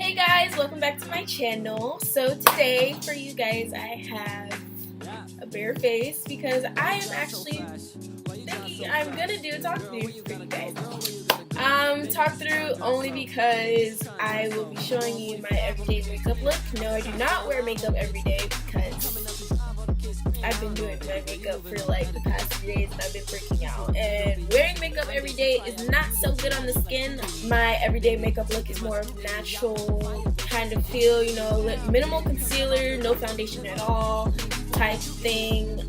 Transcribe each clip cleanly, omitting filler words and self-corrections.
Hey guys, welcome back to my channel. So today for you guys I have a bare face because I am actually thinking I'm gonna do a talk through for you guys. Talk through only because I will be showing you my everyday makeup look. No, I do not wear makeup every day because I've been doing my makeup for like the past 3 days and I've been freaking out. And wearing makeup every day is not so good on the skin. My everyday makeup look is more of natural kind of feel, you know, minimal concealer, no foundation at all type thing.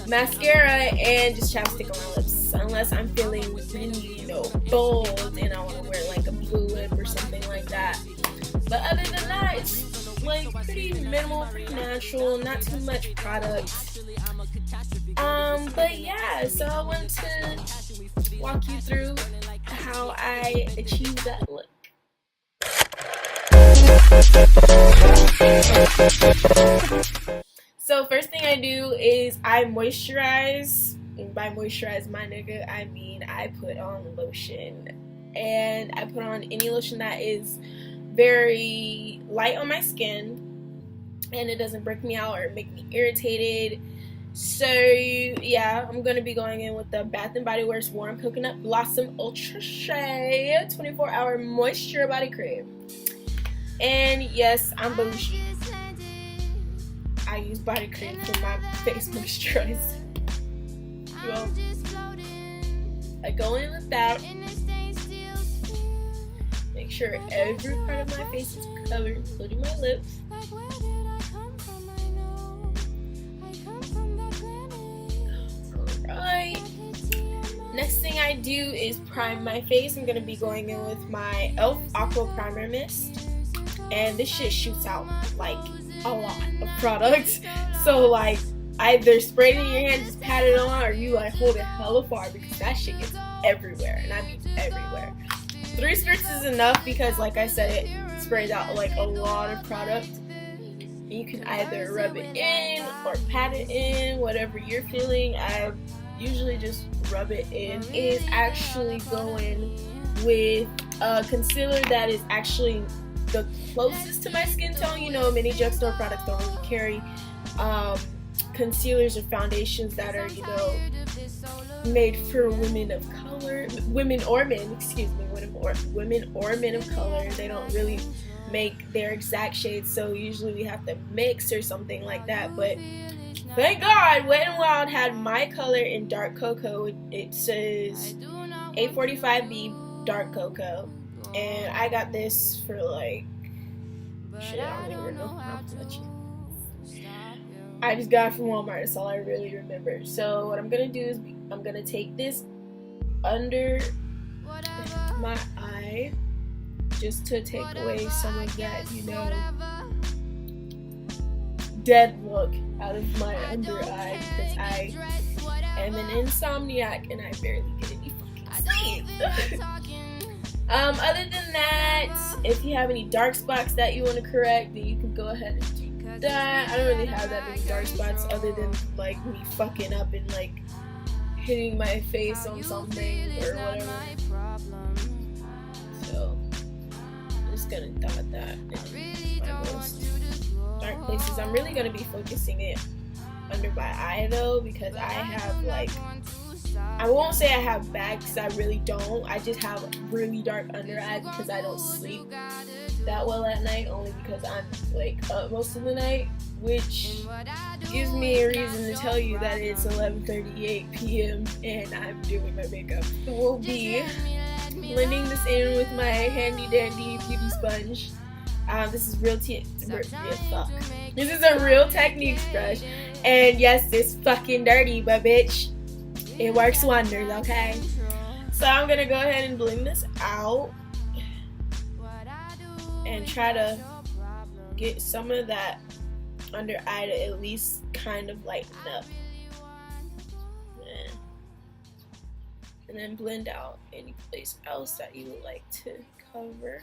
Mascara and just chapstick on my lips, unless I'm feeling really, you know, bold and I want to wear like a blue lip or something like that. But other than that, it's like pretty minimal, pretty natural, not too much product. But yeah, so I want to walk you through how I achieve that look. So first thing I do is I moisturize. And by moisturize, my nigga, I mean I put on lotion. And I put on any lotion that is very light on my skin and it doesn't break me out or make me irritated. So yeah, I'm going to be going in with the Bath & Body Works Warm Coconut Blossom Ultra Shea 24-hour moisture body cream. And yes, I'm bougie. I use body cream for my face moisturizer. Well, I go in with that. Make sure every part of my face is covered, including my lips. Alright. Next thing I do is prime my face. I'm going to be going in with my E.L.F. Aqua Primer Mist. And this shit shoots out like a lot of product. So like either spray it in your hand, just pat it on, or you like hold it hella far because that shit gets everywhere. And I mean everywhere. 3 spritz is enough because like I said, it sprays out like a lot of product. You can either rub it in or pat it in, whatever you're feeling. I usually just rub it in. It is actually going with a concealer that is actually the closest to my skin tone. You know, many drugstore products don't really carry concealers or foundations that are, you know, made for women of color, women or men of color. They don't really make their exact shades, so usually we have to mix or something like that. But thank God Wet n Wild had my color in dark cocoa. It says 845B dark cocoa, and I got this for like shit, I don't even know how much. I just got it from Walmart. That's all I really remember. So what I'm gonna do is I'm gonna take this under my eye just to take away some of that, you know, dead look out of my under eye because I am an insomniac and I barely get any fucking sleep. Other than that, if you have any dark spots that you want to correct, then you can go ahead and do that. I don't really have that many dark spots other than like me fucking up and like hitting my face on something or whatever. So I'm just gonna dot that in my most dark places. I'm really gonna be focusing it under my eye though, because I have like, I won't say I have bags because I really don't. I just have really dark under eye because I don't sleep that well at night, only because I'm like up most of the night, which gives me a reason to tell you that it's 11:38 p.m. and I'm doing my makeup. We'll be blending this in with my handy dandy beauty sponge. This is This is a Real Techniques brush, and yes, it's fucking dirty, but bitch, it works wonders, okay? So I'm gonna go ahead and blend this out and try to get some of that under eye to at least kind of lighten up. And then blend out any place else that you would like to cover.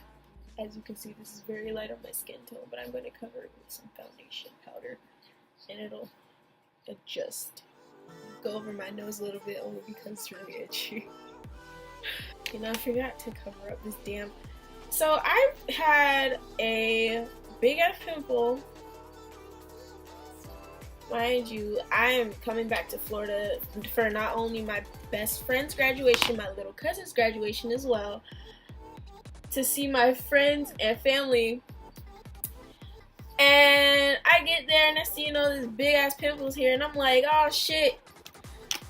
As you can see, this is very light on my skin tone, but I'm going to cover it with some foundation powder and it'll adjust. Go over my nose a little bit only because it's really itchy. And I forgot to cover up this damn So I've had a big ass pimple. Mind you, I am coming back to Florida for not only my best friend's graduation, my little cousin's graduation as well, to see my friends and family. And I get there and I see, you know, this big ass pimples here, and I'm like, oh shit.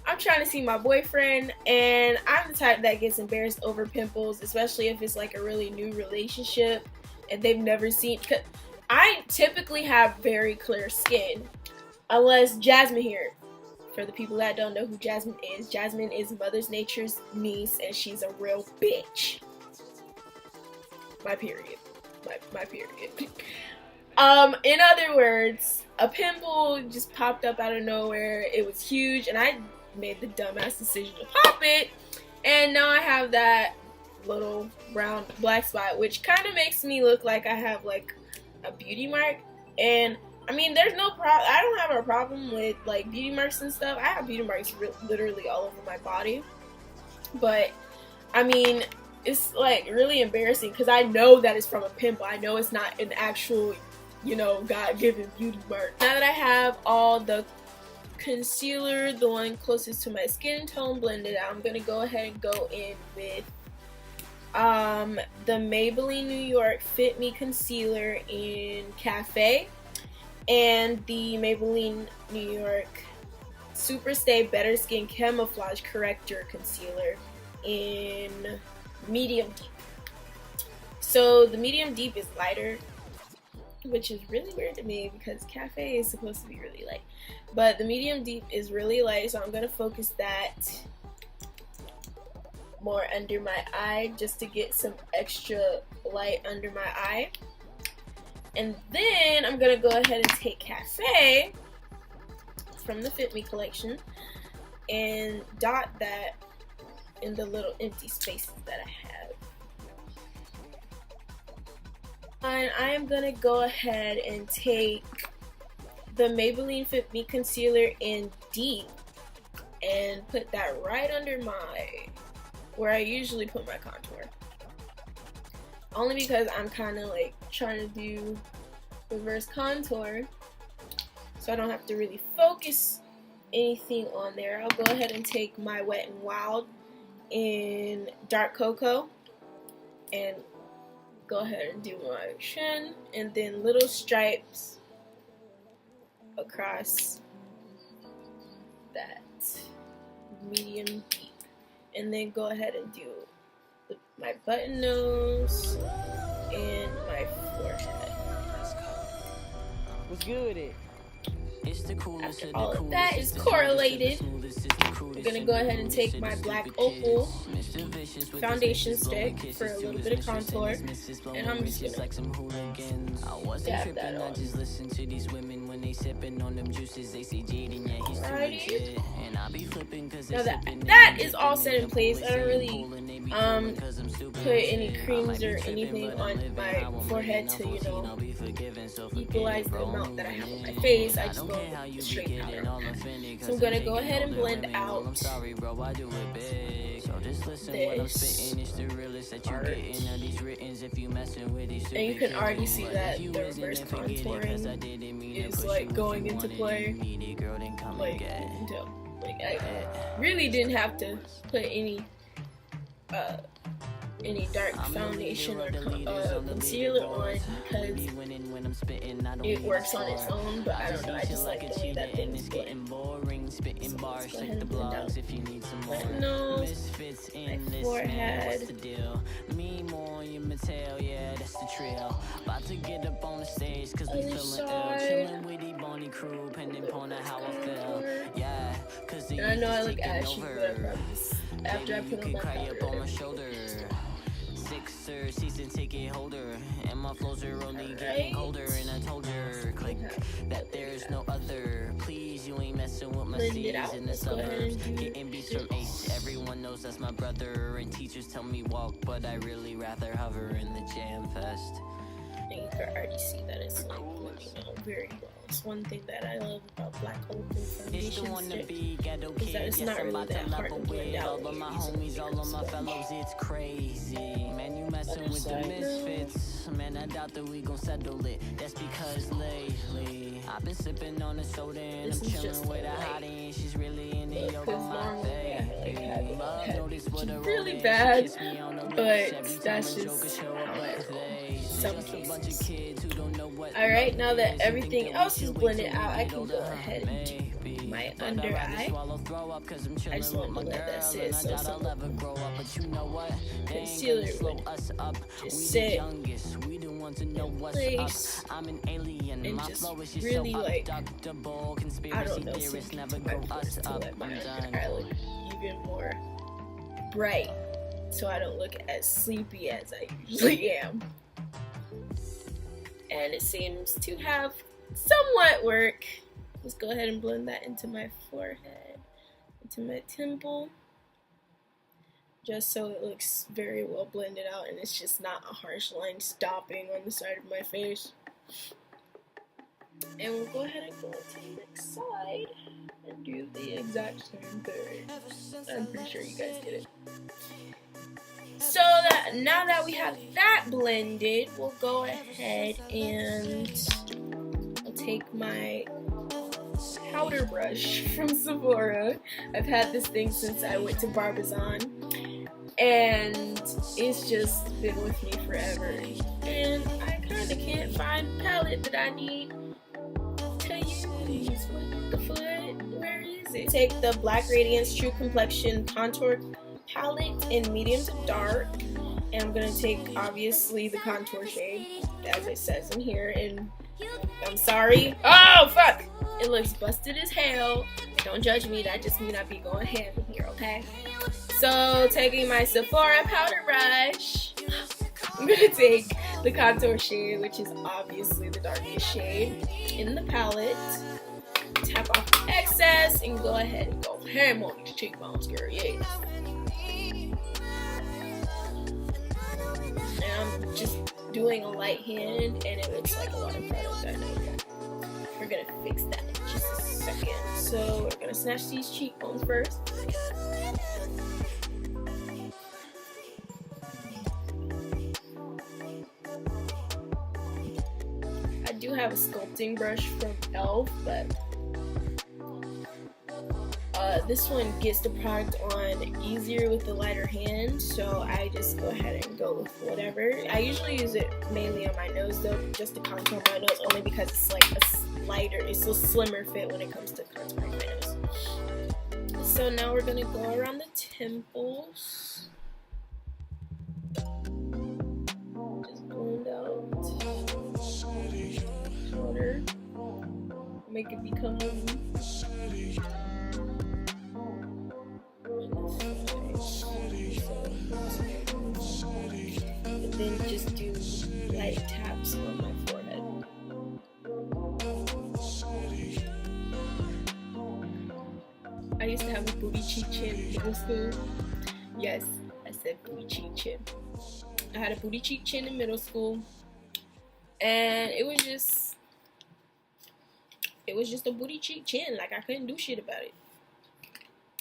I'm trying to see my boyfriend, and I'm the type that gets embarrassed over pimples, especially if it's like a really new relationship and they've never seen. Cause I typically have very clear skin. Unless Jasmine here. For the people that don't know who Jasmine is Mother's Nature's niece, and she's a real bitch. My period. My period. In other words, a pimple just popped up out of nowhere. It was huge, and I made the dumbass decision to pop it. And now I have that little brown black spot, which kind of makes me look like I have like a beauty mark. And I mean, there's no problem. I don't have a problem with like beauty marks and stuff. I have beauty marks literally all over my body. But I mean, it's like really embarrassing because I know that it's from a pimple. I know it's not an actual, you know, God-given beauty mark. Now that I have all the concealer, the one closest to my skin tone, blended out, I'm gonna go ahead and go in with the Maybelline New York Fit Me Concealer in Cafe, and the Maybelline New York Super Stay Better Skin Camouflage Corrector Concealer in Medium Deep. So the Medium Deep is lighter, which is really weird to me because Cafe is supposed to be really light. But the Medium Deep is really light, so I'm going to focus that more under my eye just to get some extra light under my eye. And then I'm going to go ahead and take Cafe from the Fit Me collection and dot that in the little empty spaces that I have. And I am going to go ahead and take the Maybelline Fit Me Concealer in Deep and put that right under where I usually put my contour. Only because I'm kind of like trying to do reverse contour, so I don't have to really focus anything on there. I'll go ahead and take my Wet n Wild in Dark Cocoa and go ahead and do my chin, and then little stripes across that medium deep, and then go ahead and do my button nose and my forehead. What's good? After all of that is correlated, I'm going to go ahead and take my black Opal foundation stick for a little bit of contour, and I'm just going to dab that on. Alrighty. Now that is all set in place. I don't really put any creams or anything on my forehead to, you know, equalize the amount that I have on my face. I just go straight powder. So I'm gonna go ahead and blend out this part. And you can already see that the reverse contouring is like going into play. Like, I really didn't have to put any dark foundation or concealer on because it works on its own, but I don't know, I just like the way that things look. So let's go ahead and blend out my nose, my forehead. Other side. And I know I look ashy, but after I put on my powder. Sixer, season ticket holder, and my flows are only getting colder. And I told her, click, that there's no other. Please, you ain't messing with my C's in the suburbs. Getting beats from Ace, everyone knows that's my brother. And teachers tell me walk, but I really rather hover in the Jam Fest. And you can already see that it's like very well. It's one thing that I love about black Opal foundation stick is that it's not really that hard to blend out when you're using It's crazy. Man, you messing with the misfits. Man, I doubt that we gon' settle it. That's because lately I've been sipping on the soda and I'm chilling with a hottie and she's really in the yoga my baby. Love notice what a really bad, but that's just some cases. Alright, now that everything else is blended out, I can go ahead and do my under eye. I just want to let that sit so some concealer would just sit in place and just really, like, I don't know, sink into my pores to let my under eye look even more bright so I don't look as sleepy as I usually am. And it seems to have somewhat worked. Let's go ahead and blend that into my forehead, into my temple, just so it looks very well blended out and it's just not a harsh line stopping on the side of my face. And we'll go ahead and go to the next side and do the exact same thing. I'm pretty sure you guys get it. So that now that we have that blended, we'll go ahead and I'll take my powder brush from Sephora. I've had this thing since I went to Barbizon, and it's just been with me forever. And I kind of can't find a palette that I need to use. What the foot? Where is it? Take the Black Radiance True Complexion Contour palette in medium to dark, and I'm gonna take obviously the contour shade as it says in here, and I'm sorry, oh fuck, it looks busted as hell, don't judge me, that just means I be going ham in here, okay? So taking my Sephora powder brush, I'm gonna take the contour shade, which is obviously the darkest shade in the palette, tap off the excess and go ahead and go ham on these cheekbones, girl, yeah. I'm just doing a light hand and it looks like a lot of product, I know that. We're gonna fix that in just a second. So we're gonna snatch these cheekbones first. I do have a sculpting brush from E.L.F, but this one gets the product on easier with the lighter hand, so I just go ahead and go with whatever. I usually use it mainly on my nose though, just to contour my nose, only because it's like a lighter, it's a slimmer fit when it comes to contouring my nose. So now we're gonna go around the temples. Just blend out shoulder, make it become and then just do light taps on my forehead. I used to have a booty cheek chin in middle school. Yes, I said booty cheek chin. I had a booty cheek chin in middle school, and it was just a booty cheek chin. Like, I couldn't do shit about it.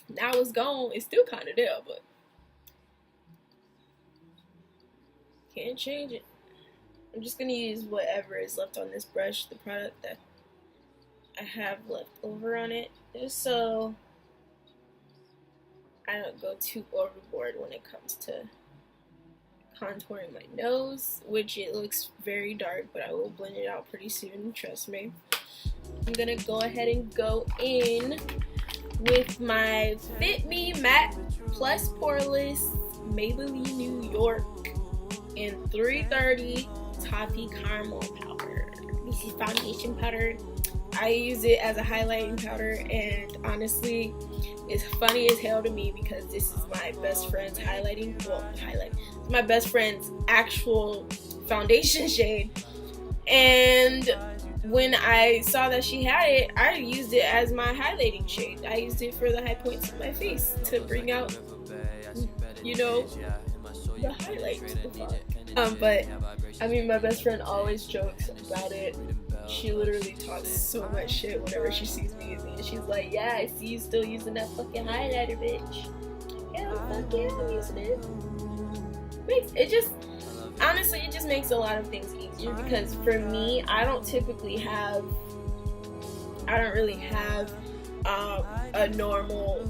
Now it's gone. It's still kind of there, but can't change it. I'm just gonna use whatever is left on this brush, the product that I have left over on it, just so I don't go too overboard when it comes to contouring my nose, which it looks very dark, but I will blend it out pretty soon, trust me. I'm gonna go ahead and go in with my Fit Me Matte Plus Poreless Maybelline New York in 330 Toffee Caramel powder. This is foundation powder. I use it as a highlighting powder, and honestly, it's funny as hell to me because this is my best friend's my best friend's actual foundation shade, and when I saw that she had it, I used it as my highlighting shade. I used it for the high points of my face to bring out, you know, the highlights. But I mean, my best friend always jokes about it She literally talks so much shit whenever she sees me using it. She's like, yeah, I see you still using that fucking highlighter, bitch. Yeah, fuck yeah, I'm using it. It just, honestly, it just makes a lot of things easier because for me, I don't really have a normal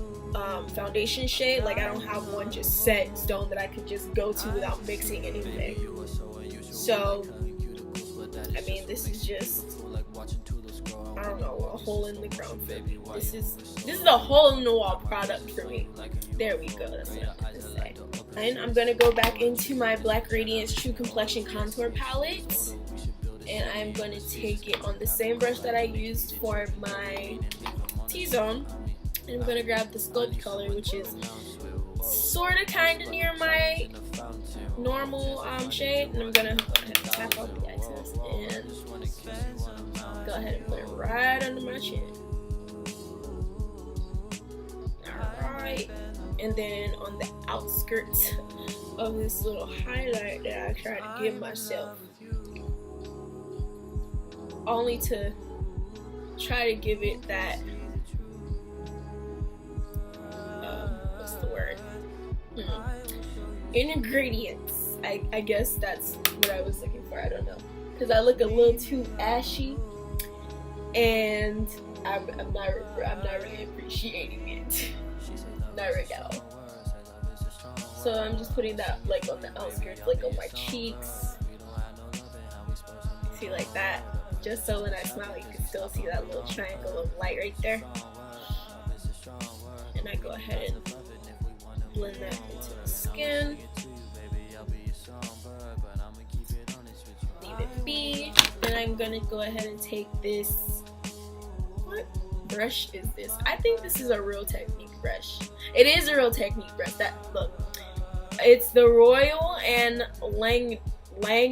foundation shade. Like, I don't have one just set in stone that I could just go to without mixing anything. So, I mean, this is just, I don't know, a hole in the ground for me. This is a hole in the wall product for me. There we go, that's what I have to say. And I'm gonna go back into my Black Radiance True Complexion Contour Palette. And I'm gonna take it on the same brush that I used for my T-zone. And I'm gonna grab the Sculpt color, which is sorta kinda near my normal shade. And I'm gonna go ahead and tap out the excess and go ahead and put it right under my chin. Alright. And then on the outskirts of this little highlight that I tried to give myself, only to try to give it that, what's the word? Ingredients. I guess that's what I was looking for. I don't know, because I look a little too ashy, and I'm not really appreciating it. Not right now. So I'm just putting that like on the outskirts, like on my cheeks. See, like that. Just so when I smile, you can still see that little triangle of light right there. And I go ahead and blend that into the skin. Leave it be. Then I'm gonna go ahead and take this. What brush is this? I think this is a Real Technique brush. It is a Real Technique brush. Look, it's the Royal and Lang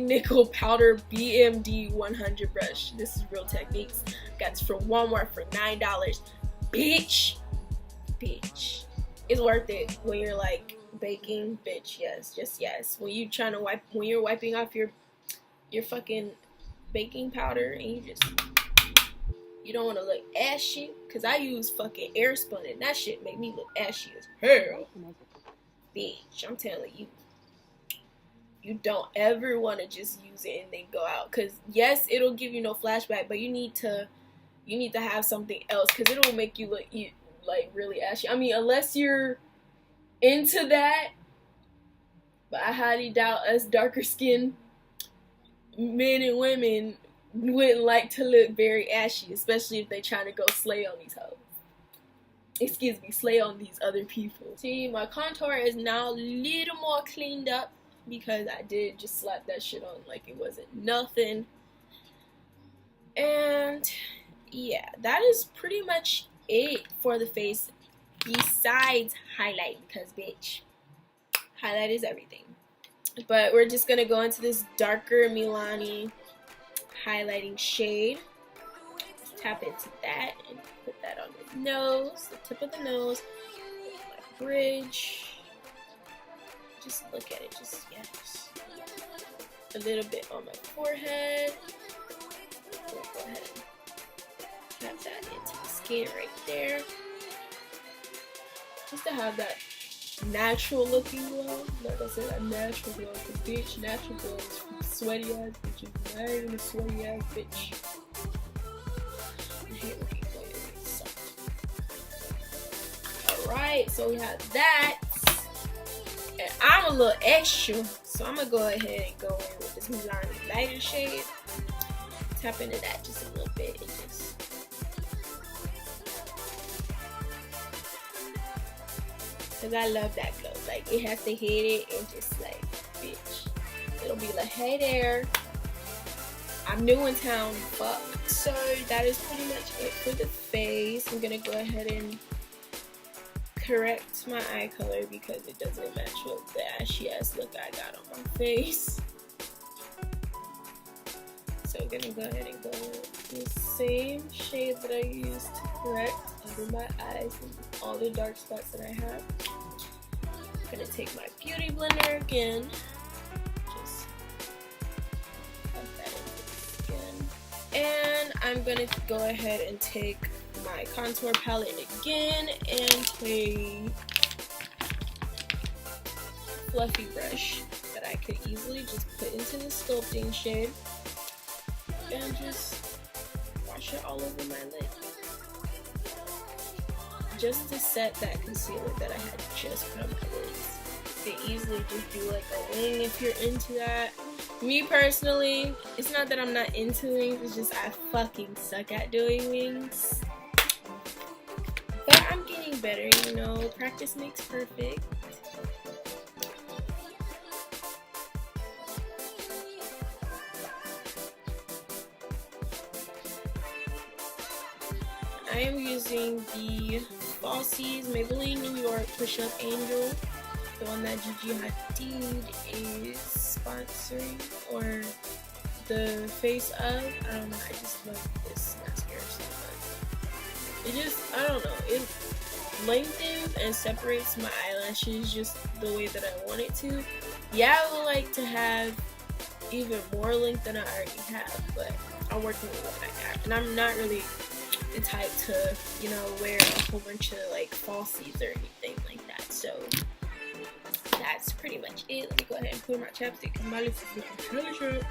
Nickel Powder BMD 100 brush. This is Real Techniques. Got it from Walmart for $9. Bitch. It's worth it when you're like baking, bitch. Yes, just yes. When you're wiping off your fucking baking powder and you don't want to look ashy, because I use fucking air spun and that shit make me look ashy as hell. Bitch, I'm telling you. You don't ever want to just use it and then go out, because yes, it'll give you no flashback, but you need to have something else, because it'll make you look like really ashy. I mean, unless you're into that, but I highly doubt us darker skinned men and women wouldn't like to look very ashy, especially if they trying to go slay on these hoes. Excuse me, slay on these other people. See, my contour is now a little more cleaned up because I did just slap that shit on like it wasn't nothing. And yeah, that is pretty much it for the face, besides highlight, because bitch, highlight is everything. But we're just gonna go into this darker Milani highlighting shade. Just tap into that and put that on the nose, the tip of the nose, my bridge. Just look at it, just yes. A little bit on my forehead. Go ahead and tap that into the skin right there. Just to have that natural looking glow. Like I said, a natural glow. Because bitch, natural glow is from sweaty ass bitches. Not even a sweaty ass bitch. I hate looking glowy. It sucks. Alright, so we have that. And I'm a little extra, so I'm gonna go ahead and go in with this Milani lighter shade. Tap into that just a little bit and just. Cause I love that glow. Like, it has to hit it and just like, bitch. It'll be like, hey there, I'm new in town, fuck. So that is pretty much it for the face. I'm gonna go ahead and correct my eye color because it doesn't match with the ashy ass look I got on my face. So I'm gonna go ahead and go with the same shade that I used to correct under my eyes and all the dark spots that I have. I'm gonna take my beauty blender again. Just put that into the skin. And I'm gonna go ahead and take my contour palette again and a fluffy brush that I could easily just put into the sculpting shade and just wash it all over my lid. Just to set that concealer that I had just put on my lids. You could easily just do like a wing if you're into that. Me personally, it's not that I'm not into wings, it's just I fucking suck at doing wings. But I'm getting better, you know, practice makes perfect. I am using the Falsies Maybelline New York Push Up Angel, the one that Gigi Hadid is sponsoring, or the face of. I don't know, I just love this mascara so much. It just, I don't know, it lengthens and separates my eyelashes just the way that I want it to. Yeah, I would like to have even more length than I already have, but I'm working with what I got, and I'm not really the type to, you know, wear a whole bunch of like falsies or anything like that. So that's pretty much it. Let me go ahead and put my chapstick because my lips is looking really short.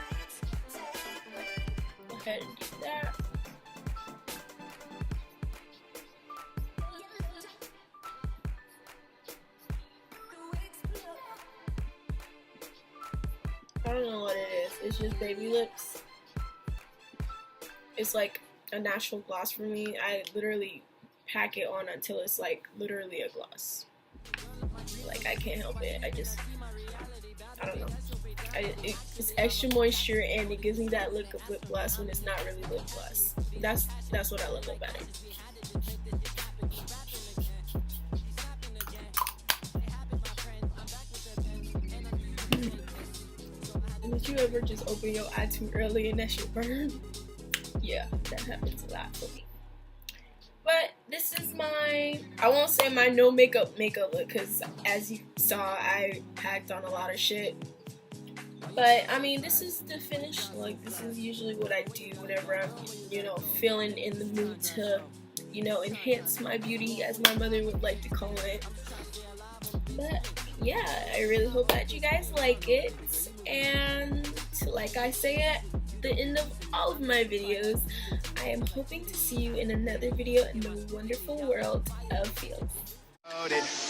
Go ahead and do that. I don't know what it is. It's just baby lips. It's like a natural gloss for me. I literally pack it on until it's like literally a gloss. Like I can't help it. I don't know. It's extra moisture and it gives me that look of lip gloss when it's not really lip gloss. That's what I love about it. Did you ever just open your eye too early and that shit burn? Yeah, that happens a lot for me. But this is my, I won't say my no makeup look, because as you saw, I packed on a lot of shit. But I mean, this is the finished look. This is usually what I do whenever I'm, you know, feeling in the mood to, you know, enhance my beauty, as my mother would like to call it. But yeah, I really hope that you guys like it. And like I say at the end of all of my videos, I am hoping to see you in another video in the wonderful world of Feelys.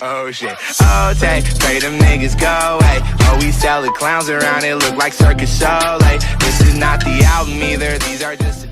Oh shit, oh take, pray them niggas go away. Oh, we sell the clowns around, it look like circus show. Like, this is not the album either, these are just